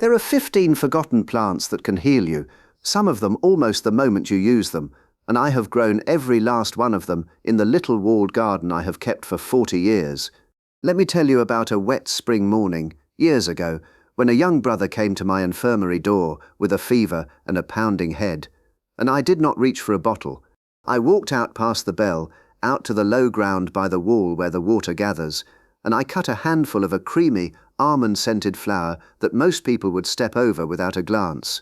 There are 15 forgotten plants that can heal you, some of them almost the moment you use them, and I have grown every last one of them in the little walled garden I have kept for 40 years. Let me tell you about a wet spring morning, years ago, when a young brother came to my infirmary door with a fever and a pounding head, and I did not reach for a bottle. I walked out past the bell, out to the low ground by the wall where the water gathers, and I cut a handful of a creamy, almond-scented flower that most people would step over without a glance.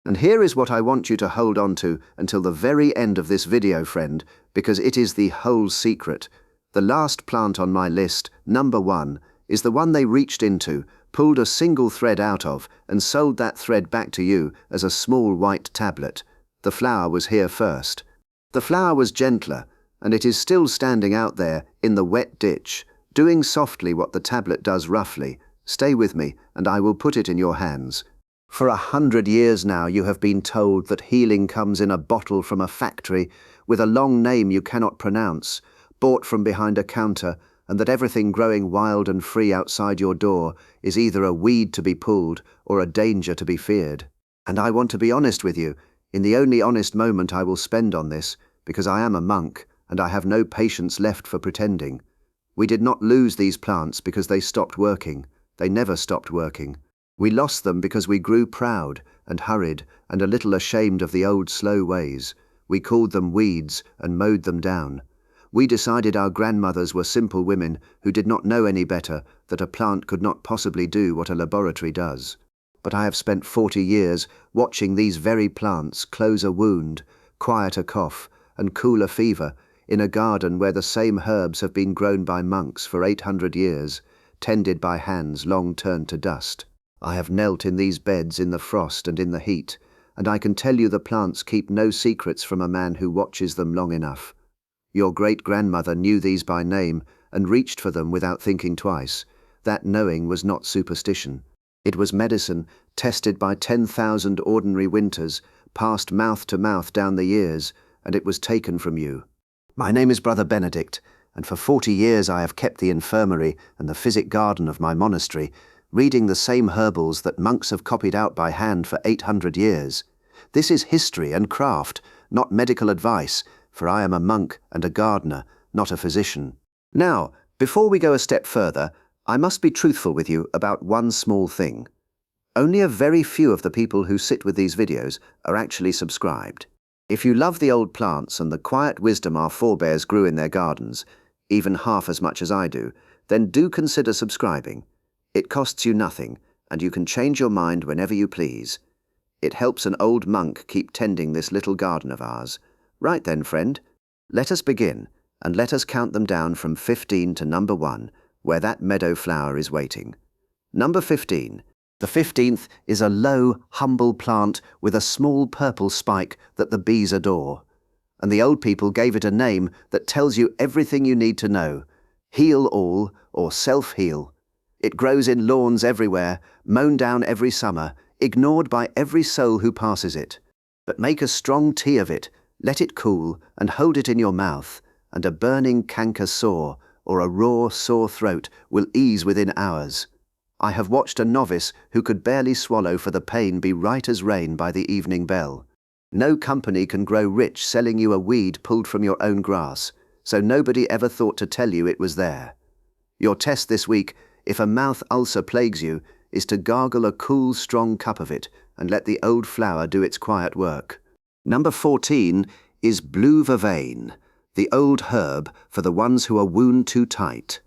And here is what I want you to hold on to until the very end of this video, friend, because it is the whole secret. The last plant on my list, number 1, is the one they reached into, pulled a single thread out of, and sold that thread back to you as a small white tablet. The flower was here first. The flower was gentler, and it is still standing out there in the wet ditch, doing softly what the tablet does roughly. Stay with me, and I will put it in your hands. For 100 years now you have been told that healing comes in a bottle from a factory with a long name you cannot pronounce, bought from behind a counter, and that everything growing wild and free outside your door is either a weed to be pulled or a danger to be feared. And I want to be honest with you, in the only honest moment I will spend on this, because I am a monk and I have no patience left for pretending. We did not lose these plants because they stopped working. They never stopped working. We lost them because we grew proud and hurried and a little ashamed of the old slow ways. We called them weeds and mowed them down. We decided our grandmothers were simple women who did not know any better, that a plant could not possibly do what a laboratory does. But I have spent 40 years watching these very plants close a wound, quiet a cough, and cool a fever in a garden where the same herbs have been grown by monks for 800 years, tended by hands long turned to dust. I have knelt in these beds in the frost and in the heat, and I can tell you the plants keep no secrets from a man who watches them long enough. Your great-grandmother knew these by name and reached for them without thinking twice. That knowing was not superstition. It was medicine, tested by 10,000 ordinary winters, passed mouth to mouth down the years, and it was taken from you. My name is Brother Benedict, and for 40 years I have kept the infirmary and the physic garden of my monastery, reading the same herbals that monks have copied out by hand for 800 years. This is history and craft, not medical advice, for I am a monk and a gardener, not a physician. Now, before we go a step further, I must be truthful with you about one small thing. Only a very few of the people who sit with these videos are actually subscribed. If you love the old plants and the quiet wisdom our forebears grew in their gardens, even half as much as I do, then do consider subscribing. It costs you nothing, and you can change your mind whenever you please. It helps an old monk keep tending this little garden of ours. Right then, friend, let us begin, and let us count them down from 15 to number 1, where that meadow flower is waiting. Number 15. The 15th is a low, humble plant with a small purple spike that the bees adore. And the old people gave it a name that tells you everything you need to know. Heal all, or self-heal. It grows in lawns everywhere, mown down every summer, ignored by every soul who passes it. But make a strong tea of it, let it cool, and hold it in your mouth, and a burning canker sore, or a raw, sore throat will ease within hours. I have watched a novice who could barely swallow for the pain be right as rain by the evening bell. No company can grow rich selling you a weed pulled from your own grass, so nobody ever thought to tell you it was there. Your test this week, if a mouth ulcer plagues you, is to gargle a cool, strong cup of it and let the old flower do its quiet work. Number 14 is blue vervain, the old herb for the ones who are wound too tight.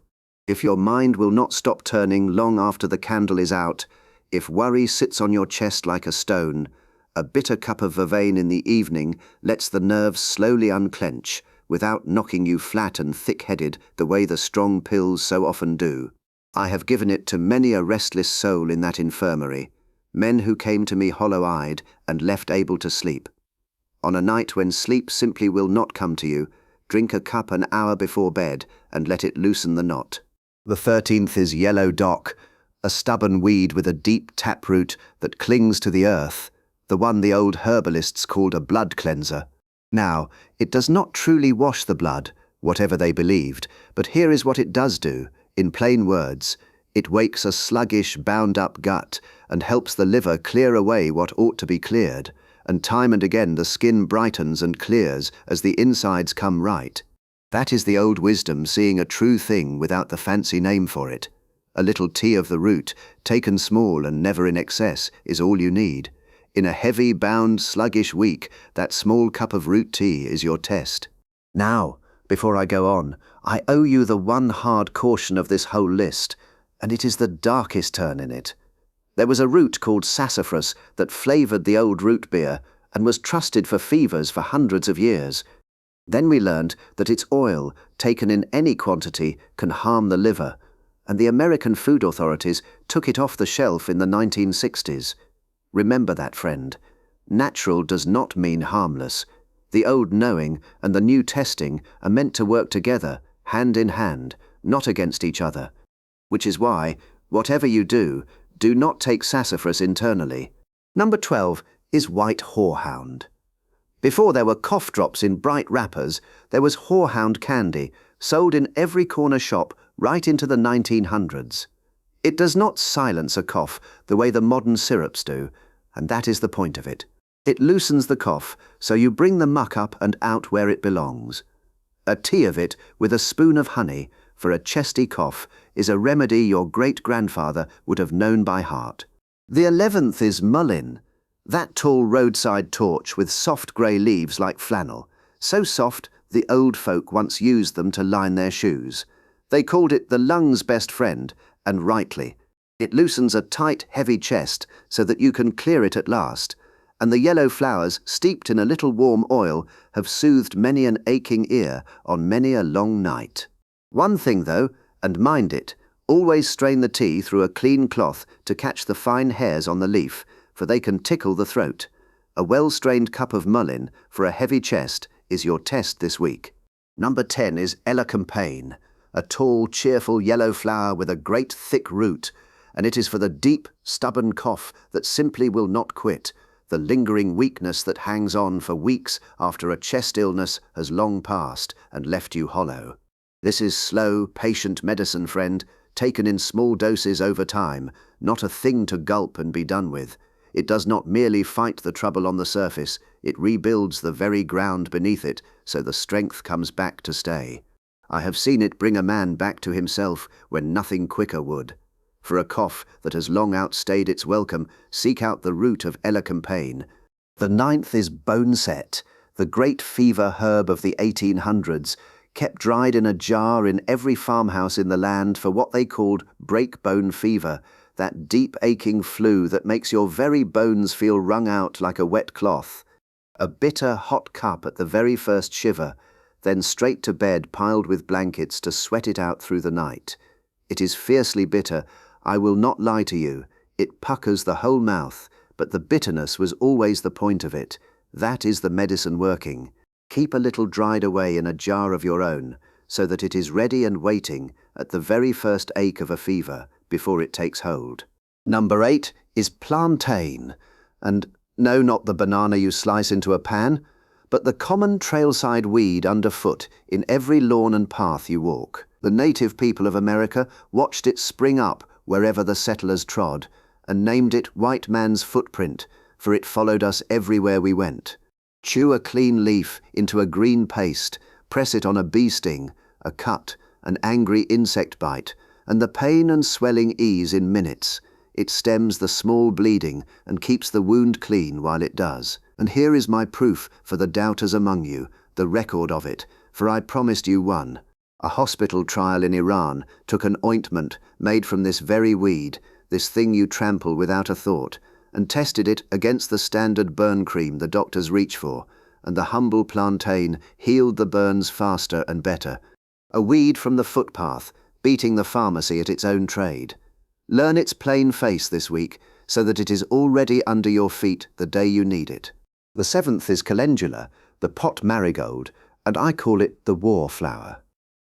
If your mind will not stop turning long after the candle is out, if worry sits on your chest like a stone, a bitter cup of vervain in the evening lets the nerves slowly unclench without knocking you flat and thick-headed the way the strong pills so often do. I have given it to many a restless soul in that infirmary, men who came to me hollow-eyed and left able to sleep. On a night when sleep simply will not come to you, drink a cup an hour before bed and let it loosen the knot. The 13th is yellow dock, a stubborn weed with a deep taproot that clings to the earth, the one the old herbalists called a blood cleanser. Now, it does not truly wash the blood, whatever they believed, but here is what it does do, in plain words. It wakes a sluggish, bound-up gut and helps the liver clear away what ought to be cleared, and time and again the skin brightens and clears as the insides come right. That is the old wisdom, seeing a true thing without the fancy name for it. A little tea of the root, taken small and never in excess, is all you need. In a heavy, bound, sluggish week, that small cup of root tea is your test. Now, before I go on, I owe you the one hard caution of this whole list, and it is the darkest turn in it. There was a root called sassafras that flavoured the old root beer and was trusted for fevers for hundreds of years. Then we learned that its oil, taken in any quantity, can harm the liver, and the American food authorities took it off the shelf in the 1960s. Remember that, friend. Natural does not mean harmless. The old knowing and the new testing are meant to work together, hand in hand, not against each other. Which is why, whatever you do not take sassafras internally. Number 12 is white horehound. Before there were cough drops in bright wrappers, there was horehound candy, sold in every corner shop right into the 1900s. It does not silence a cough the way the modern syrups do, and that is the point of it. It loosens the cough, so you bring the muck up and out where it belongs. A tea of it with a spoon of honey for a chesty cough is a remedy your great-grandfather would have known by heart. The 11th is mullein, that tall roadside torch with soft grey leaves like flannel, so soft the old folk once used them to line their shoes. They called it the lung's best friend, and rightly. It loosens a tight, heavy chest so that you can clear it at last, and the yellow flowers, steeped in a little warm oil, have soothed many an aching ear on many a long night. One thing, though, and mind it, always strain the tea through a clean cloth to catch the fine hairs on the leaf, for they can tickle the throat. A well-strained cup of mullein for a heavy chest is your test this week. Number 10 is elecampane, a tall, cheerful yellow flower with a great thick root, and it is for the deep, stubborn cough that simply will not quit, the lingering weakness that hangs on for weeks after a chest illness has long passed and left you hollow. This is slow, patient medicine, friend, taken in small doses over time, not a thing to gulp and be done with. It does not merely fight the trouble on the surface, it rebuilds the very ground beneath it, so the strength comes back to stay. I have seen it bring a man back to himself when nothing quicker would. For a cough that has long outstayed its welcome, seek out the root of elecampane. The 9th is boneset, the great fever herb of the 1800s, kept dried in a jar in every farmhouse in the land for what they called break-bone fever, that deep aching flu that makes your very bones feel wrung out like a wet cloth. A bitter hot cup at the very first shiver, then straight to bed piled with blankets to sweat it out through the night. It is fiercely bitter, I will not lie to you. It puckers the whole mouth, but the bitterness was always the point of it. That is the medicine working. Keep a little dried away in a jar of your own, so that it is ready and waiting at the very first ache of a fever before it takes hold. Number 8 is plantain, and no, not the banana you slice into a pan, but the common trailside weed underfoot in every lawn and path you walk. The native people of America watched it spring up wherever the settlers trod, and named it white man's footprint, for it followed us everywhere we went. Chew a clean leaf into a green paste, press it on a bee sting, a cut, an angry insect bite, and the pain and swelling ease in minutes. It stems the small bleeding and keeps the wound clean while it does. And here is my proof for the doubters among you, the record of it, for I promised you one. A hospital trial in Iran took an ointment made from this very weed, this thing you trample without a thought, and tested it against the standard burn cream the doctors reach for, and the humble plantain healed the burns faster and better. A weed from the footpath, beating the pharmacy at its own trade. Learn its plain face this week, so that it is already under your feet the day you need it. The 7th is calendula, the pot marigold, and I call it the war flower.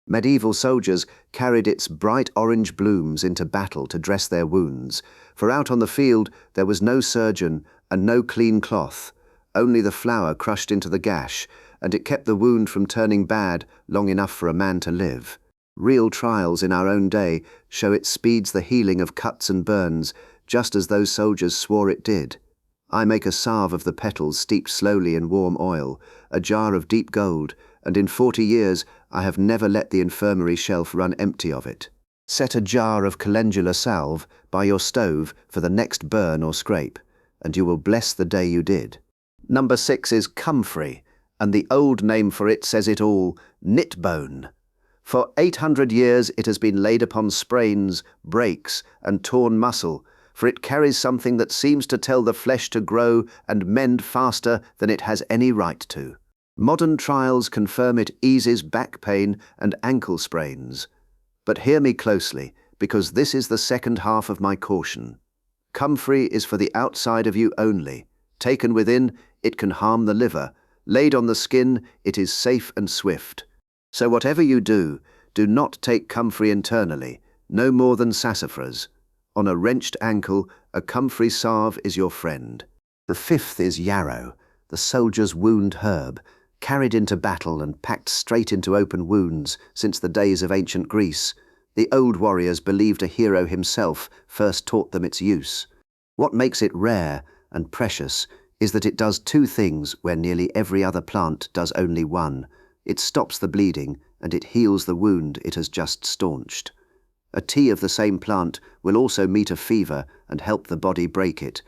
Medieval soldiers carried its bright orange blooms into battle to dress their wounds, for out on the field there was no surgeon and no clean cloth, only the flower crushed into the gash, and it kept the wound from turning bad long enough for a man to live. Real trials in our own day show it speeds the healing of cuts and burns, just as those soldiers swore it did. I make a salve of the petals steeped slowly in warm oil, a jar of deep gold, and in 40 years I have never let the infirmary shelf run empty of it. Set a jar of calendula salve by your stove for the next burn or scrape, and you will bless the day you did. Number 6 is comfrey, and the old name for it says it all, knitbone. For 800 years it has been laid upon sprains, breaks, and torn muscle, for it carries something that seems to tell the flesh to grow and mend faster than it has any right to. Modern trials confirm it eases back pain and ankle sprains. But hear me closely, because this is the second half of my caution. Comfrey is for the outside of you only. Taken within, it can harm the liver. Laid on the skin, it is safe and swift. So whatever you do, do not take comfrey internally, no more than sassafras. On a wrenched ankle, a comfrey salve is your friend. The 5th is yarrow, the soldier's wound herb, carried into battle and packed straight into open wounds since the days of ancient Greece. The old warriors believed a hero himself first taught them its use. What makes it rare and precious is that it does 2 things where nearly every other plant does only one. It stops the bleeding and it heals the wound it has just staunched. A tea of the same plant will also meet a fever and help the body break it.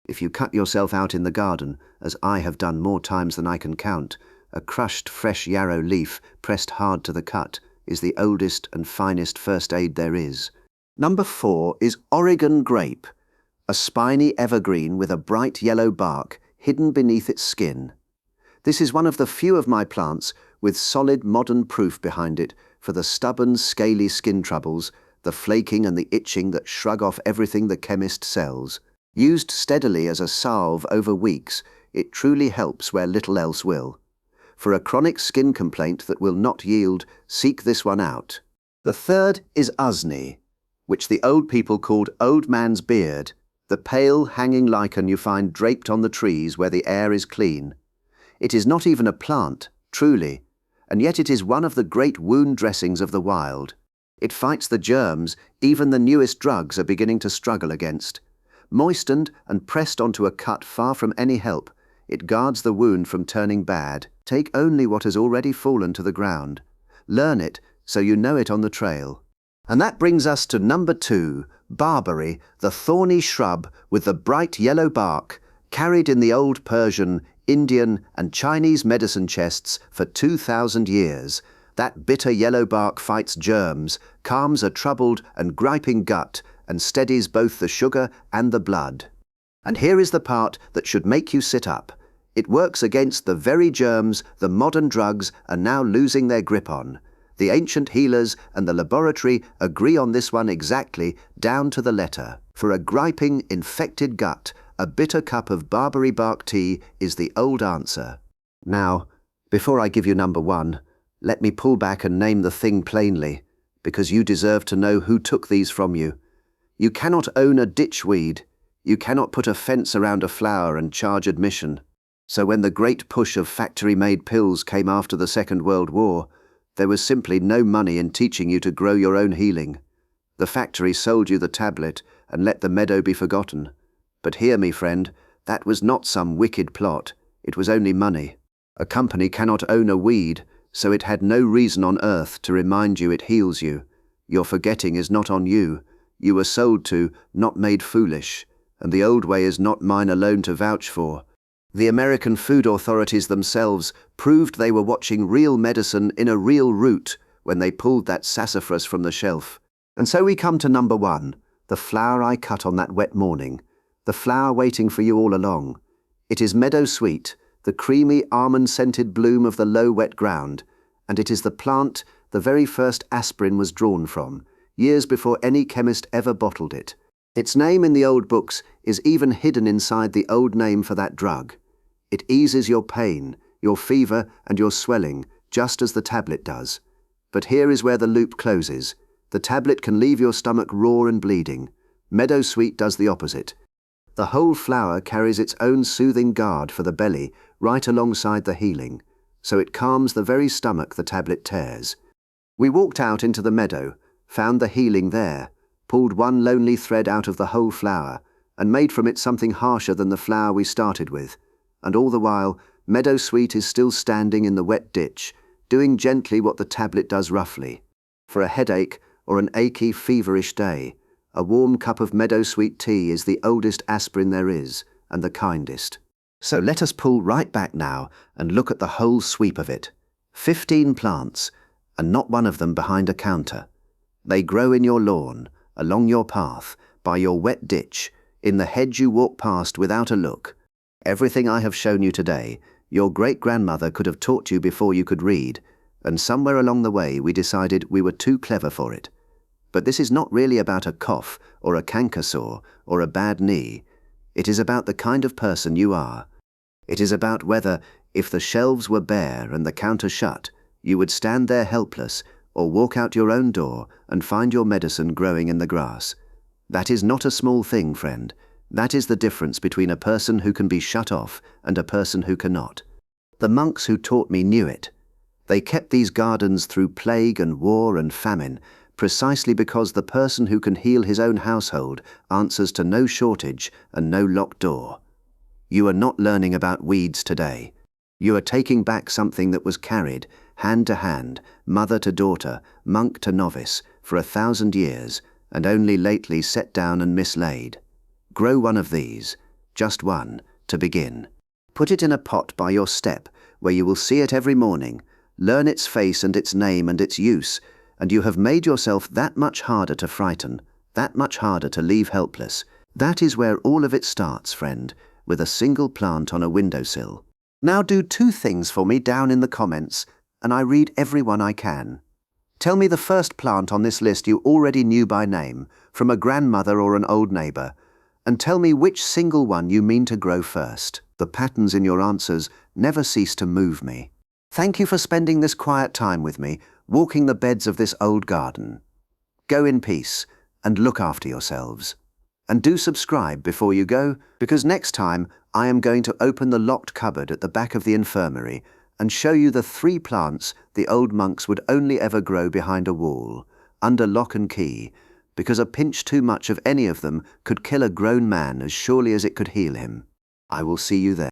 If you cut yourself out in the garden, as I have done more times than I can count, a crushed fresh yarrow leaf pressed hard to the cut is the oldest and finest first aid there is. Number 4 is Oregon grape, a spiny evergreen with a bright yellow bark hidden beneath its skin. This is one of the few of my plants with solid modern proof behind it for the stubborn, scaly skin troubles, the flaking and the itching that shrug off everything the chemist sells. Used steadily as a salve over weeks, it truly helps where little else will. For a chronic skin complaint that will not yield, seek this one out. The 3rd is usney, which the old people called old man's beard, the pale hanging lichen you find draped on the trees where the air is clean. It is not even a plant, truly, and yet it is one of the great wound dressings of the wild. It fights the germs even the newest drugs are beginning to struggle against. Moistened and pressed onto a cut far from any help, it guards the wound from turning bad. Take only what has already fallen to the ground. Learn it so you know it on the trail. And that brings us to number 2, barberry, the thorny shrub with the bright yellow bark, carried in the old Persian, Indian and Chinese medicine chests for 2,000 years. That bitter yellow bark fights germs, calms a troubled and griping gut, and steadies both the sugar and the blood. And here is the part that should make you sit up. It works against the very germs the modern drugs are now losing their grip on. The ancient healers and the laboratory agree on this one exactly, down to the letter. For a griping, infected gut, a bitter cup of barberry bark tea is the old answer. Now, before I give you number 1, let me pull back and name the thing plainly, because you deserve to know who took these from you. You cannot own a ditchweed. You cannot put a fence around a flower and charge admission. So when the great push of factory-made pills came after the Second World War, there was simply no money in teaching you to grow your own healing. The factory sold you the tablet and let the meadow be forgotten. But hear me, friend, that was not some wicked plot. It was only money. A company cannot own a weed, so it had no reason on earth to remind you it heals you. Your forgetting is not on you. You were sold to, not made foolish, and the old way is not mine alone to vouch for. The American food authorities themselves proved they were watching real medicine in a real route when they pulled that sassafras from the shelf. And so we come to number 1, the flower I cut on that wet morning, the flower waiting for you all along. It is meadow sweet, the creamy almond-scented bloom of the low wet ground, and it is the plant the very first aspirin was drawn from, years before any chemist ever bottled it. Its name in the old books is even hidden inside the old name for that drug. It eases your pain, your fever and your swelling, just as the tablet does. But here is where the loop closes. The tablet can leave your stomach raw and bleeding. Meadow Sweet does the opposite. The whole flower carries its own soothing guard for the belly, right alongside the healing, so it calms the very stomach the tablet tears. We walked out into the meadow, found the healing there, pulled one lonely thread out of the whole flower, and made from it something harsher than the flower we started with. And all the while, meadowsweet is still standing in the wet ditch, doing gently what the tablet does roughly. For a headache or an achy, feverish day, a warm cup of meadowsweet tea is the oldest aspirin there is, and the kindest. So let us pull right back now and look at the whole sweep of it. 15 plants, and not one of them behind a counter. They grow in your lawn, along your path, by your wet ditch, in the hedge you walk past without a look. Everything I have shown you today, your great-grandmother could have taught you before you could read, and somewhere along the way we decided we were too clever for it. But this is not really about a cough, or a canker sore, or a bad knee. It is about the kind of person you are. It is about whether, if the shelves were bare and the counter shut, you would stand there helpless, or walk out your own door and find your medicine growing in the grass. That is not a small thing, friend. That is the difference between a person who can be shut off and a person who cannot. The monks who taught me knew it. They kept these gardens through plague and war and famine, precisely because the person who can heal his own household answers to no shortage and no locked door. You are not learning about weeds today. You are taking back something that was carried, hand to hand, mother to daughter, monk to novice, for 1,000 years, and only lately set down and mislaid. Grow one of these, just one, to begin. Put it in a pot by your step, where you will see it every morning, learn its face and its name and its use, and you have made yourself that much harder to frighten, that much harder to leave helpless. That is where all of it starts, friend, with a single plant on a windowsill. Now do 2 things for me down in the comments, and I read every one I can. Tell me the first plant on this list you already knew by name, from a grandmother or an old neighbour, and tell me which single one you mean to grow first. The patterns in your answers never cease to move me. Thank you for spending this quiet time with me, walking the beds of this old garden. Go in peace, and look after yourselves. And do subscribe before you go, because next time I am going to open the locked cupboard at the back of the infirmary and show you the 3 plants the old monks would only ever grow behind a wall, under lock and key, because a pinch too much of any of them could kill a grown man as surely as it could heal him. I will see you there.